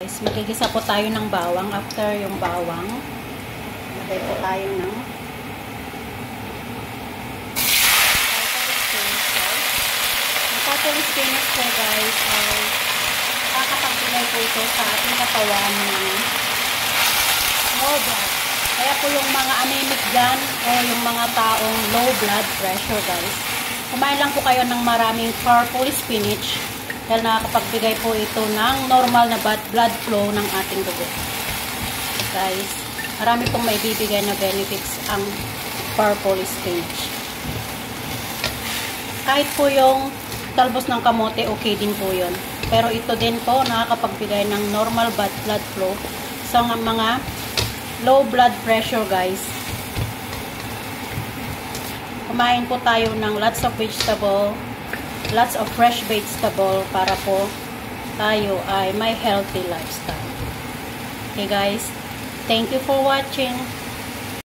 Guys, magigisa po tayo ng bawang. After yung bawang, lagay po tayo ng cotton spinach po guys ay nakakapagbigay po ito sa ating katawan ng low blood. Kaya po yung mga anemic dyan o yung mga taong low blood pressure guys, kumain lang po kayo ng maraming purple spinach dahil nakakapagbigay po ito ng normal na blood flow ng ating dugo. Guys, marami pong maibibigay na benefits ang purple spinach. Kahit po yung talbos ng kamote, okay din po yun. Pero ito din po, nakakapagbigay ng normal blood flow sa mga low blood pressure, guys. Kumain po tayo ng lots of vegetable, lots of fresh vegetable para po tayo ay may healthy lifestyle. Okay, guys. Thank you for watching.